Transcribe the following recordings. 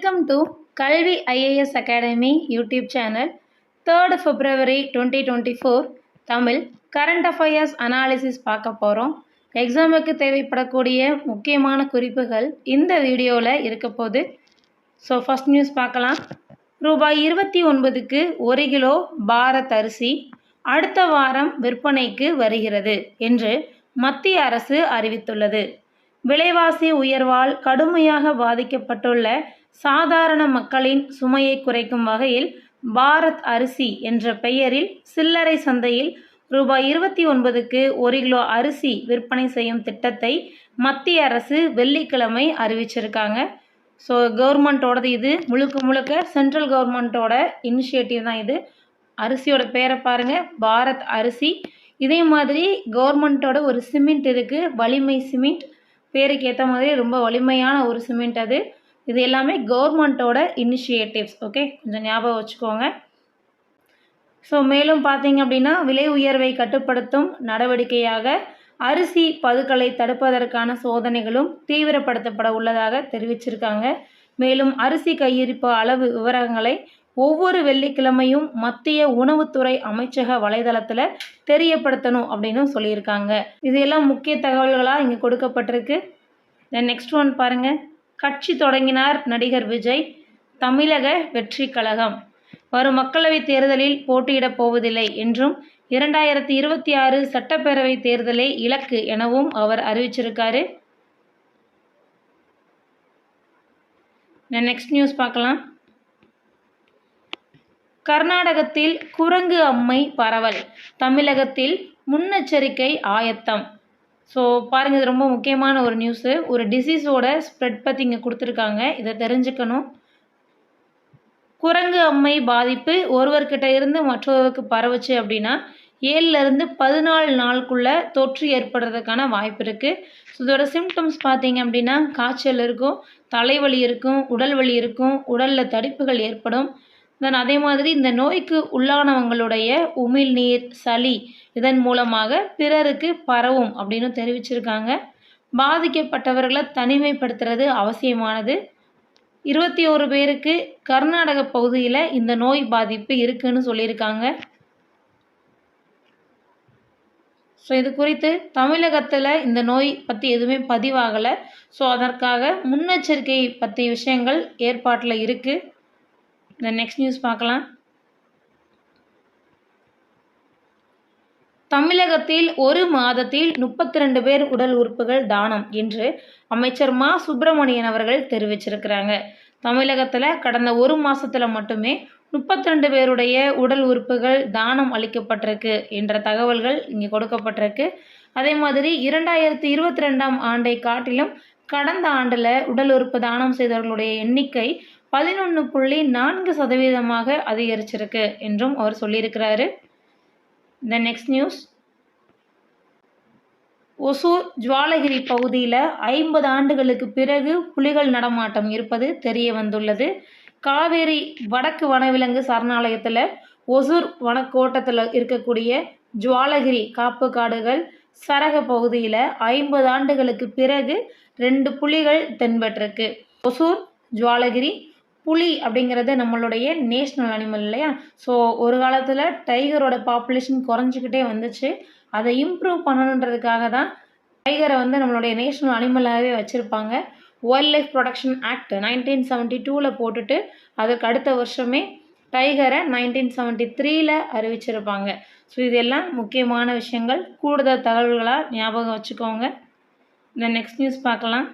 Welcome to Kalvi IAS Academy YouTube channel. 3rd February 2024 Tamil current affairs analysis பார்க்க போகிறோம். எக்ஸாமுக்கு தேவைப்படக்கூடிய முக்கியமான குறிப்புகள் இந்த வீடியோவில் இருக்க போகுது. ஸோ ஃபஸ்ட் நியூஸ் பார்க்கலாம். ரூபாய் 29க்கு 1 கிலோ பாரத் அரிசி அடுத்த வாரம் விற்பனைக்கு வருகிறது என்று மத்திய அரசு அறிவித்துள்ளது. விலைவாசி உயர்வால் கடுமையாக பாதிக்கப்பட்டுள்ள சாதாரண மக்களின் சுமையை குறைக்கும் வகையில் பாரத் அரிசி என்ற பெயரில் சில்லறை சந்தையில் ரூபாய் 29க்கு 1 கிலோ அரிசி விற்பனை செய்யும் திட்டத்தை மத்திய அரசு வெள்ளிக்கிழமை அறிவிச்சிருக்காங்க. ஸோ கவர்மெண்ட்டோடது இது முழுக்க சென்ட்ரல் கவர்மெண்ட்டோட இனிஷியேட்டிவ் தான் இது. அரிசியோட பேரை பாருங்கள், பாரத் அரிசி. இதே மாதிரி கவர்மெண்ட்டோட ஒரு சிமெண்ட் இருக்குது, வலிமை சிமெண்ட். பேருக்கு ஏற்ற மாதிரி ரொம்ப வலிமையான ஒரு சிமெண்ட் அது. இது எல்லாமே கவர்மெண்ட்டோட இனிஷியேட்டிவ்ஸ். ஓகே, கொஞ்சம் ஞாபகம் வச்சுக்கோங்க. ஸோ மேலும் பார்த்தீங்க அப்படின்னா விலை உயர்வை கட்டுப்படுத்தும் நடவடிக்கையாக அரிசி பதுக்கலை தடுப்பதற்கான சோதனைகளும் தீவிரப்படுத்தப்பட உள்ளதாக தெரிவிச்சிருக்காங்க. மேலும் அரிசி கையிருப்பு அளவு விவரங்களை ஒவ்வொரு வெள்ளிக்கிழமையும் மத்திய உணவுத்துறை அமைச்சக வலைதளத்தில் தெரியப்படுத்தணும் அப்படின்னு சொல்லியிருக்காங்க. இது எல்லாம் முக்கிய தகவல்களாக இங்கே கொடுக்கப்பட்டிருக்கு. தென் நெக்ஸ்ட் ஒன் பாருங்கள். கட்சி தொடங்கினார் நடிகர் விஜய். தமிழக வெற்றி கழகம் வரும் மக்களவைத் தேர்தலில் போட்டியிடப் போவதில்லை என்றும் 2026 சட்டப்பேரவை தேர்தலே இலக்கு எனவும் அவர் அறிவிச்சிருக்காரு. நெக்ஸ்ட் நியூஸ் பார்க்கலாம். கர்நாடகத்தில் குரங்கு அம்மை பரவல், தமிழகத்தில் முன்னெச்சரிக்கை ஆயத்தம். ஸோ பாருங்கள், இது ரொம்ப முக்கியமான ஒரு நியூஸு. ஒரு டிசீஸோட ஸ்ப்ரெட் பற்றி இங்கே கொடுத்துருக்காங்க, இதை தெரிஞ்சுக்கணும். குரங்கு அம்மை பாதிப்பு ஒருவர்கிட்ட இருந்து மற்றொருவருக்கு பரவுச்சு அப்படின்னா 7லேருந்து 14 நாளுக்குள்ளே தொற்று ஏற்படுறதுக்கான வாய்ப்பு இருக்குது. ஸோ இதோட சிம்டம்ஸ் பார்த்தீங்க அப்படின்னா காய்ச்சல் இருக்கும், தலைவலி இருக்கும், உடல் வலி இருக்கும், உடலில் தடிப்புகள் ஏற்படும். தென் அதே மாதிரி இந்த நோய்க்கு உள்ளானவங்களுடைய உமிழ்நீர், சளி இதன் மூலமாக பிறருக்கு பரவும் அப்படின்னு தெரிவிச்சிருக்காங்க. பாதிக்கப்பட்டவர்களை தனிமைப்படுத்துறது அவசியமானது. 21 பேருக்கு கர்நாடக பகுதியில் இந்த நோய் பாதிப்பு இருக்குன்னு சொல்லியிருக்காங்க. ஸோ இது குறித்து தமிழகத்தில் இந்த நோய் பற்றி எதுவுமே பதிவாகலை. ஸோ அதற்காக முன்னெச்சரிக்கை பற்றிய விஷயங்கள் ஏற்பாட்டில் இருக்குது. இந்த நெக்ஸ்ட் நியூஸ் பார்க்கலாம். தமிழகத்தில் ஒரு மாதத்தில் 32 பேர் உடல் உறுப்புகள் தானம் என்று அமைச்சர் மா சுப்பிரமணியன் அவர்கள் தெரிவிச்சிருக்கிறாங்க. தமிழகத்தில் கடந்த ஒரு மாதத்தில் மட்டுமே 32 பேருடைய உடல் உறுப்புகள் தானம் அளிக்கப்பட்டிருக்கு என்ற தகவல்கள் இங்கே கொடுக்கப்பட்டிருக்கு. அதே மாதிரி 2022ஆம் ஆண்டை காட்டிலும் கடந்த ஆண்டில் உடல் உறுப்பு தானம் செய்தவர்களுடைய எண்ணிக்கை 11.4% அதிகரிச்சிருக்கு என்றும் அவர் சொல்லியிருக்கிறாரு. இந்த நெக்ஸ்ட் நியூஸ். ஒசூர் ஜுவாலகிரி பகுதியில் 50 ஆண்டுகளுக்கு பிறகு புலிகள் நடமாட்டம் இருப்பது தெரிய வந்துள்ளது. காவேரி வடக்கு வனவிலங்கு சரணாலயத்தில் ஒசூர் வனக்கோட்டத்தில் இருக்கக்கூடிய ஜுவாலகிரி காப்பு காடுகள் சரக பகுதியில் 50 ஆண்டுகளுக்கு பிறகு 2 புலிகள் தென்பட்டிருக்கு. ஒசூர் ஜுவாலகிரி புலி அப்படிங்கிறது நம்மளுடைய நேஷ்னல் அனிமல் இல்லையா? ஸோ ஒரு காலத்தில் டைகரோட பாப்புலேஷன் குறைஞ்சிக்கிட்டே வந்துச்சு. அதை இம்ப்ரூவ் பண்ணணுன்றதுக்காக தான் டைகரை நம்மளுடைய நேஷ்னல் அனிமலாகவே வச்சுருப்பாங்க. வைல்ட் லைஃப் ப்ரொடெக்ஷன் ஆக்ட் 1972 போட்டுட்டு அதுக்கு அடுத்த வருஷமே டைகரை 1973 அறிவிச்சிருப்பாங்க. ஸோ இதெல்லாம் முக்கியமான விஷயங்கள், கூடுதல் தகவல்களாக ஞாபகம் வச்சுக்கோங்க. இந்த நெக்ஸ்ட் நியூஸ் பார்க்கலாம்.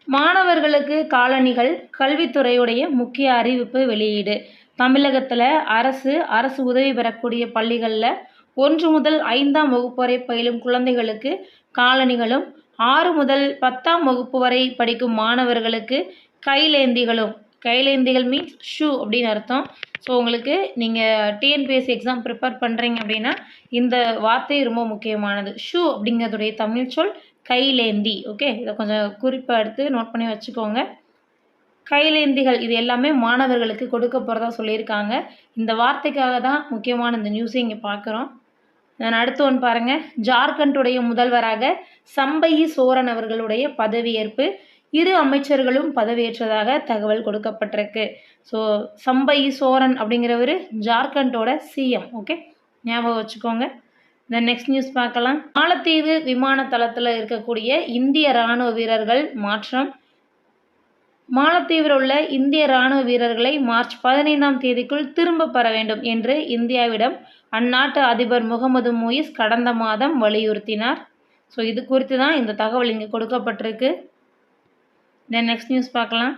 மாணவர்களுக்கு காலணிகள், கல்வித்துறையுடைய முக்கிய அறிவிப்பு வெளியீடு. தமிழகத்தில் அரசு உதவி பெறக்கூடிய பள்ளிகளில் 1 முதல் 5ஆம் வகுப்பு வரை பயிலும் குழந்தைகளுக்கு காலணிகளும், 6 முதல் 10ஆம் வகுப்பு வரை படிக்கும் மாணவர்களுக்கு கைலேந்திகளும். கைலேந்திகள் மீன்ஸ் ஷூ அப்படின்னு அர்த்தம். ஸோ உங்களுக்கு நீங்கள் டிஎன்பிஎஸ்சி எக்ஸாம் ப்ரிப்பேர் பண்ணுறீங்க அப்படின்னா இந்த வார்த்தை ரொம்ப முக்கியமானது. ஷூ அப்படிங்கிறதுடைய தமிழ் சொல் கைலேந்தி. ஓகே, இதை கொஞ்சம் குறிப்பாக எடுத்து நோட் பண்ணி வச்சுக்கோங்க. கைலேந்திகள் இது எல்லாமே மாணவர்களுக்கு கொடுக்க போகிறதா சொல்லியிருக்காங்க. இந்த வார்த்தைக்காக தான் முக்கியமான இந்த நியூஸை இங்கே பார்க்குறோம். நான் அடுத்து ஒன்று பாருங்கள். ஜார்க்கண்டுடைய முதல்வராக சம்பயி சோரன் அவர்களுடைய பதவியேற்பு. இரு அமைச்சர்களும் பதவியேற்றதாக தகவல் கொடுக்கப்பட்டிருக்கு. ஸோ சம்பை சோரன் அப்படிங்கிறவர் ஜார்க்கண்டோட சிஎம். ஓகே, ஞாபகம் வச்சுக்கோங்க. இந்த நெக்ஸ்ட் நியூஸ் பார்க்கலாம். மாலத்தீவு விமான தளத்தில் இருக்கக்கூடிய இந்திய இராணுவ வீரர்கள் மாற்றம். மாலத்தீவில் உள்ள இந்திய இராணுவ வீரர்களை மார்ச் 15ஆம் தேதிக்குள் திரும்ப பெற வேண்டும் என்று இந்தியாவிடம் அந்நாட்டு அதிபர் முகமது மொயிஸ் கடந்த மாதம் வலியுறுத்தினார். ஸோ இது குறித்து தான் இந்த தகவல் இங்கே கொடுக்கப்பட்டிருக்கு. நெக்ஸ்ட் நியூஸ் பார்க்கலாம்.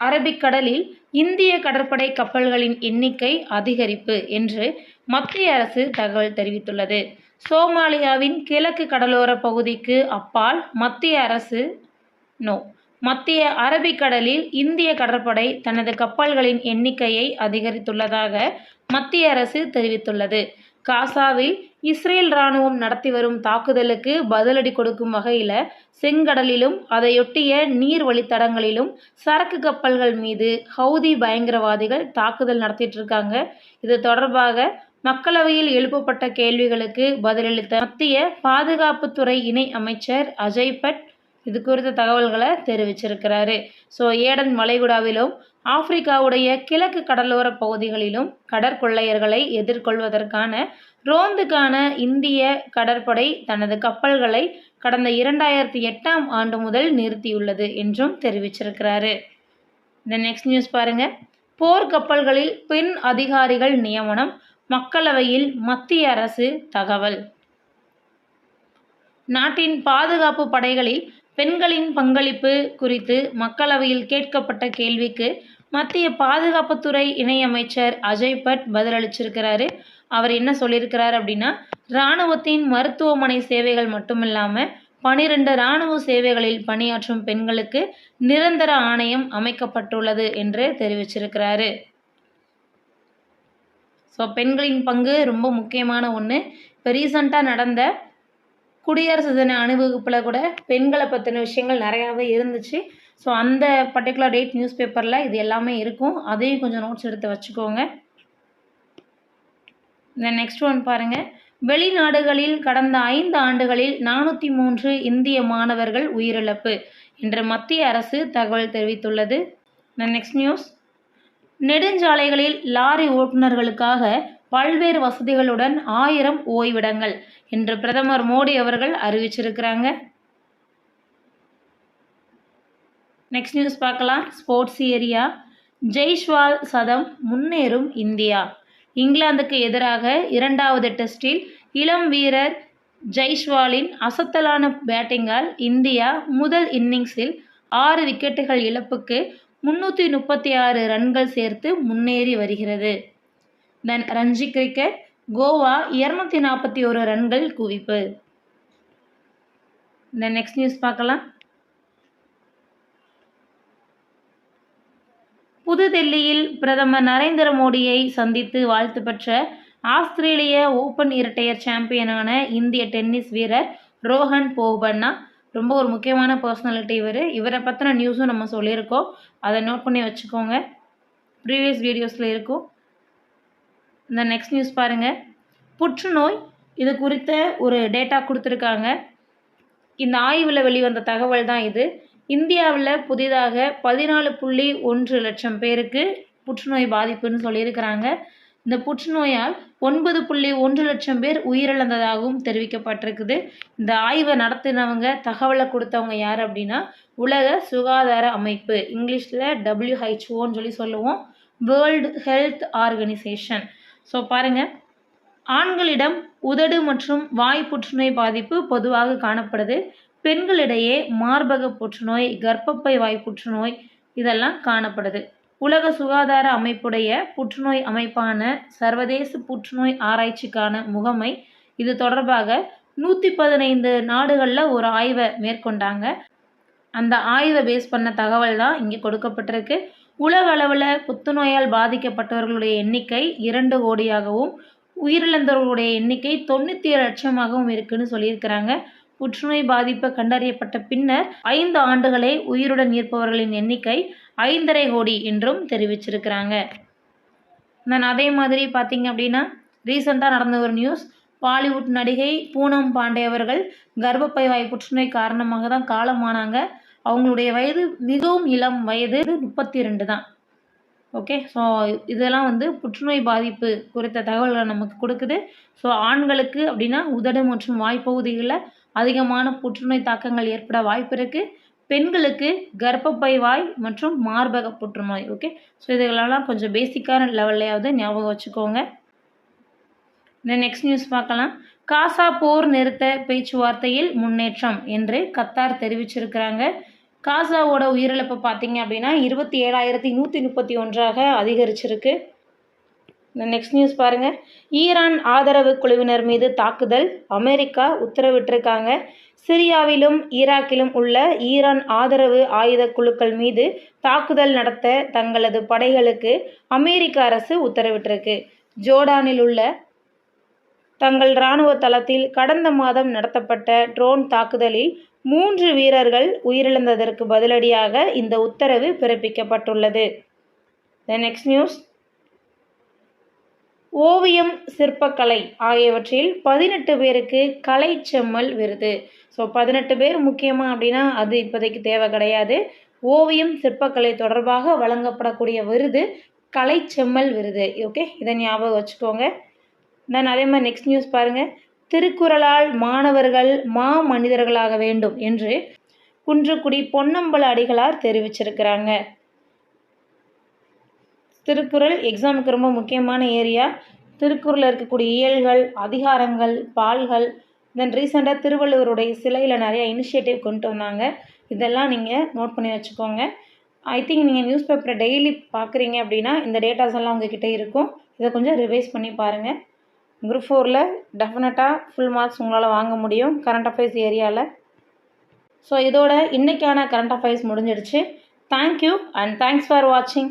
அரபிக்கடலில் இந்திய கடற்படை கப்பல்களின் எண்ணிக்கை அதிகரிப்பு என்று மத்திய அரசு தகவல் தெரிவித்துள்ளது. சோமாலியாவின் கிழக்கு கடலோர பகுதிக்கு அப்பால் மத்திய அரபிக்கடலில் இந்திய கடற்படை தனது கப்பல்களின் எண்ணிக்கையை அதிகரித்துள்ளதாக மத்திய அரசு தெரிவித்துள்ளது. காசாவில் இஸ்ரேல் இராணுவம் நடத்தி வரும் தாக்குதலுக்கு பதிலடி கொடுக்கும் வகையில் செங்கடலிலும் அதையொட்டிய நீர் வழித்தடங்களிலும் சரக்கு கப்பல்கள் மீது ஹவுதி பயங்கரவாதிகள் தாக்குதல் நடத்திட்டு இருக்காங்க. இது தொடர்பாக மக்களவையில் எழுப்பப்பட்ட கேள்விகளுக்கு பதிலளித்த மத்திய பாதுகாப்புத்துறை இணை அமைச்சர் அஜய் பட் இது குறித்த தகவல்களை தெரிவிச்சிருக்கிறாரு. ஸோ ஏடன் வளைகுடாவிலும் ஆப்பிரிக்காவுடைய கிழக்கு கடலோர பகுதிகளிலும் கடற்கொள்ளையர்களை எதிர்கொள்வதற்கான ரோந்துக்கான இந்திய கடற்படை தனது கப்பல்களை கடந்த 2008ஆம் ஆண்டு முதல் நிறுத்தியுள்ளது என்றும் தெரிவிச்சிருக்கிறாரு. இந்த நெக்ஸ்ட் நியூஸ் பாருங்க. போர் கப்பல்களில் பெண் அதிகாரிகள் நியமனம். மக்களவையில் மத்திய அரசு தகவல். நாட்டின் பாதுகாப்பு படைகளில் பெண்களின் பங்களிப்பு குறித்து மக்களவையில் கேட்கப்பட்ட கேள்விக்கு மத்திய பாதுகாப்புத்துறை இணையமைச்சர் அஜய் பட் பதிலளிச்சிருக்கிறாரு. அவர் என்ன சொல்லியிருக்கிறார் அப்படின்னா, இராணுவத்தின் மருத்துவமனை சேவைகள் மட்டுமில்லாமல் 12 இராணுவ சேவைகளில் பணியாற்றும் பெண்களுக்கு நிரந்தர ஆணையம் அமைக்கப்பட்டுள்ளது என்று தெரிவிச்சிருக்கிறாரு. ஸோ பெண்களின் பங்கு ரொம்ப முக்கியமான ஒன்று. இப்போ ரீசண்டாக நடந்த குடியரசு தின அணிவகுப்பில் கூட பெண்களை பற்றின விஷயங்கள் நிறையாவே இருந்துச்சு. ஸோ அந்த பர்டிகுலர் டேட் நியூஸ் பேப்பரில் இது எல்லாமே இருக்கும். அதையும் கொஞ்சம் நோட்ஸ் எடுத்து வச்சுக்கோங்க. இந்த நெக்ஸ்ட் ஒன் பாருங்கள். வெளிநாடுகளில் கடந்த 5 ஆண்டுகளில் 403 இந்திய மாணவர்கள் உயிரிழப்பு என்று மத்திய அரசு தகவல் தெரிவித்துள்ளது. Next news. நெடுஞ்சாலைகளில் லாரி ஓட்டுநர்களுக்காக பல்வேறு வசதிகளுடன் 1000 ஓய்விடங்கள் என்று பிரதமர் மோடி அவர்கள் அறிவிச்சிருக்கிறாங்க. நெக்ஸ்ட் நியூஸ் பார்க்கலாம். Sports area. ஜெய்ஸ்வால் சதம் முன்னேறும் இந்தியா. இங்கிலாந்துக்கு எதிராக 2வது டெஸ்டில் இளம் வீரர் ஜெய்ஸ்வாலின் அசத்தலான பேட்டிங்கால் இந்தியா முதல் இன்னிங்ஸில் 6 விக்கெட்டுகள் இழப்புக்கு 336 ரன்கள் சேர்த்து முன்னேறி வருகிறது. ரஞ்சி கிரிக்கெட். கோவா 241 ரன்கள் குவிப்பு. நெக்ஸ்ட் நியூஸ் பார்க்கலாம். புதுதில்லியில் பிரதமர் நரேந்திர மோடியை சந்தித்து வாழ்த்து பெற்ற ஆஸ்திரேலிய ஓப்பன் இரட்டையர் சாம்பியனான இந்திய டென்னிஸ் வீரர் ரோஹன் போபண்ணா ரொம்ப ஒரு முக்கியமான பர்சனாலிட்டி. இவரை பற்றின நியூஸும் நம்ம சொல்லியிருக்கோம். அதை நோட் பண்ணி வச்சுக்கோங்க, ப்ரீவியஸ் வீடியோஸில் இருக்கும். இந்த நெக்ஸ்ட் நியூஸ் பாருங்கள். புற்றுநோய் இது குறித்த ஒரு டேட்டா கொடுத்துருக்காங்க. இந்த ஆய்வில் வெளிவந்த தகவல் தான் இது. இந்தியாவில் புதிதாக 14.1 லட்சம் பேருக்கு புற்றுநோய் பாதிப்புன்னு சொல்லியிருக்கிறாங்க. இந்த புற்றுநோயால் 9.1 லட்சம் பேர் உயிரிழந்ததாகவும் தெரிவிக்கப்பட்டிருக்குது. இந்த ஆய்வை நடத்தினவங்க, தகவலை கொடுத்தவங்க யார் அப்படின்னா உலக சுகாதார அமைப்பு, இங்கிலீஷில் WHOன்னு சொல்லுவோம், வேர்ல்டு ஹெல்த் ஆர்கனைசேஷன். ஸோ பாருங்கள், ஆண்களிடம் உதடு மற்றும் வாய் புற்றுநோய் பாதிப்பு பொதுவாக காணப்படுது. பெண்களிடையே மார்பக புற்றுநோய், கர்ப்பப்பை வாய் புற்றுநோய் இதெல்லாம் காணப்படுது. உலக சுகாதார அமைப்புடைய புற்றுநோய் அமைப்பான சர்வதேச புற்றுநோய் ஆராய்ச்சிக்கான முகமை இது தொடர்பாக 115 நாடுகளில் ஒரு ஆய்வை மேற்கொண்டாங்க. அந்த ஆய்வை பேஸ் பண்ண தகவல் தான் இங்கே கொடுக்கப்பட்டிருக்கு. உலக அளவில் புற்றுநோயால் பாதிக்கப்பட்டவர்களுடைய எண்ணிக்கை 2 கோடியாகவும் உயிரிழந்தவர்களுடைய எண்ணிக்கை 97 லட்சமாகவும் இருக்குன்னு சொல்லியிருக்கிறாங்க. புற்றுநோய் பாதிப்பு கண்டறியப்பட்ட பின்னர் 5 ஆண்டுகளே உயிருடன் இருப்பவர்களின் எண்ணிக்கை 5.5 கோடி என்றும் தெரிவிச்சிருக்கிறாங்க. அதே மாதிரி பார்த்தீங்க அப்படின்னா ரீசெண்டாக நடந்த ஒரு நியூஸ். பாலிவுட் நடிகை பூனம் பாண்டே அவர்கள் கர்ப்பப்பை வாய் புற்றுநோய் காரணமாக தான் காலமானாங்க. அவங்களுடைய வயது மிகவும் இளம் வயது 32 தான். ஓகே. ஸோ இதெல்லாம் வந்து புற்றுநோய் பாதிப்பு குறித்த தகவல்களை நமக்கு கொடுக்குது. ஸோ ஆண்களுக்கு அப்படின்னா உதடு மற்றும் வாய்ப்பகுதிகளில் அதிகமான புற்றுநோய் தாக்கங்கள் ஏற்பட வாய்ப்பு இருக்குது. பெண்களுக்கு கர்ப்பப்பை வாய் மற்றும் மார்பக புற்றுநோய். ஓகே. ஸோ இதுகளெல்லாம் கொஞ்சம் பேசிக்கான லெவல்லையாவது ஞாபகம் வச்சுக்கோங்க. நெக்ஸ்ட் நியூஸ் பார்க்கலாம். காசா போர் நிறுத்த பேச்சுவார்த்தையில் முன்னேற்றம் என்று கத்தார் தெரிவிச்சிருக்கிறாங்க. காசாவோட உயிரிழப்பு பார்த்தீங்க அப்படின்னா 27,131 அதிகரிச்சிருக்கு. நெக்ஸ்ட் நியூஸ் பாருங்கள். ஈரான் ஆதரவு குழுவினர் மீது தாக்குதல் அமெரிக்கா உத்தரவிட்டிருக்காங்க. சிரியாவிலும் ஈராக்கிலும் உள்ள ஈரான் ஆதரவு ஆயுத குழுக்கள் மீது தாக்குதல் நடத்த தங்களது படைகளுக்கு அமெரிக்க அரசு உத்தரவிட்டிருக்கு. ஜோர்டானில் உள்ள தங்கள் இராணுவ தளத்தில் கடந்த மாதம் நடத்தப்பட்ட ட்ரோன் தாக்குதலில் 3 வீரர்கள் உயிரிழந்ததற்கு பதிலடியாக இந்த உத்தரவு பிறப்பிக்கப்பட்டுள்ளது. Next news. ஓவியம், சிற்பக்கலை ஆகியவற்றில் 18 பேருக்கு கலை செம்மல் விருது. ஸோ 18 பேர் முக்கியமாக அப்படின்னா அது இப்போதைக்கு தேவை கிடையாது. ஓவியம், சிற்பக்கலை தொடர்பாக வழங்கப்படக்கூடிய விருது கலை செம்மல் விருது. ஓகே, இதை ஞாபகம் வச்சுக்கோங்க. அதே மாதிரி நெக்ஸ்ட் நியூஸ் பாருங்கள். திருக்குறளால் மாணவர்கள் மனிதர்களாக வேண்டும் என்று குன்றக்குடி பொன்னம்பல அடிகளார் தெரிவிச்சிருக்கிறாங்க. திருக்குறள் எக்ஸாமுக்கு ரொம்ப முக்கியமான ஏரியா. திருக்குறளில் இருக்கக்கூடிய இயல்கள், அதிகாரங்கள், பால்கள், தென் ரீசெண்டாக திருவள்ளுவருடைய சிலையில் நிறைய இனிஷியேட்டிவ் கொண்டு வந்தாங்க. இதெல்லாம் நீங்கள் நோட் பண்ணி வச்சுக்கோங்க. ஐ திங்க் நீங்கள் நியூஸ் பேப்பரை டெய்லி பார்க்குறீங்க அப்படின்னா இந்த டேட்டாஸ் எல்லாம் உங்ககிட்ட இருக்கும். இதை கொஞ்சம் ரிவைஸ் பண்ணி பாருங்கள். குரூப் 4ல் டெஃபினட்டாக ஃபுல் மார்க்ஸ் உங்களால் வாங்க முடியும் கரண்ட் அஃபேர்ஸ் ஏரியாவில். ஸோ இதோட இன்றைக்கான கரண்ட் அஃபேர்ஸ் முடிஞ்சிடுச்சு. தேங்க்யூ அண்ட் தேங்க்ஸ் ஃபார் வாட்சிங்.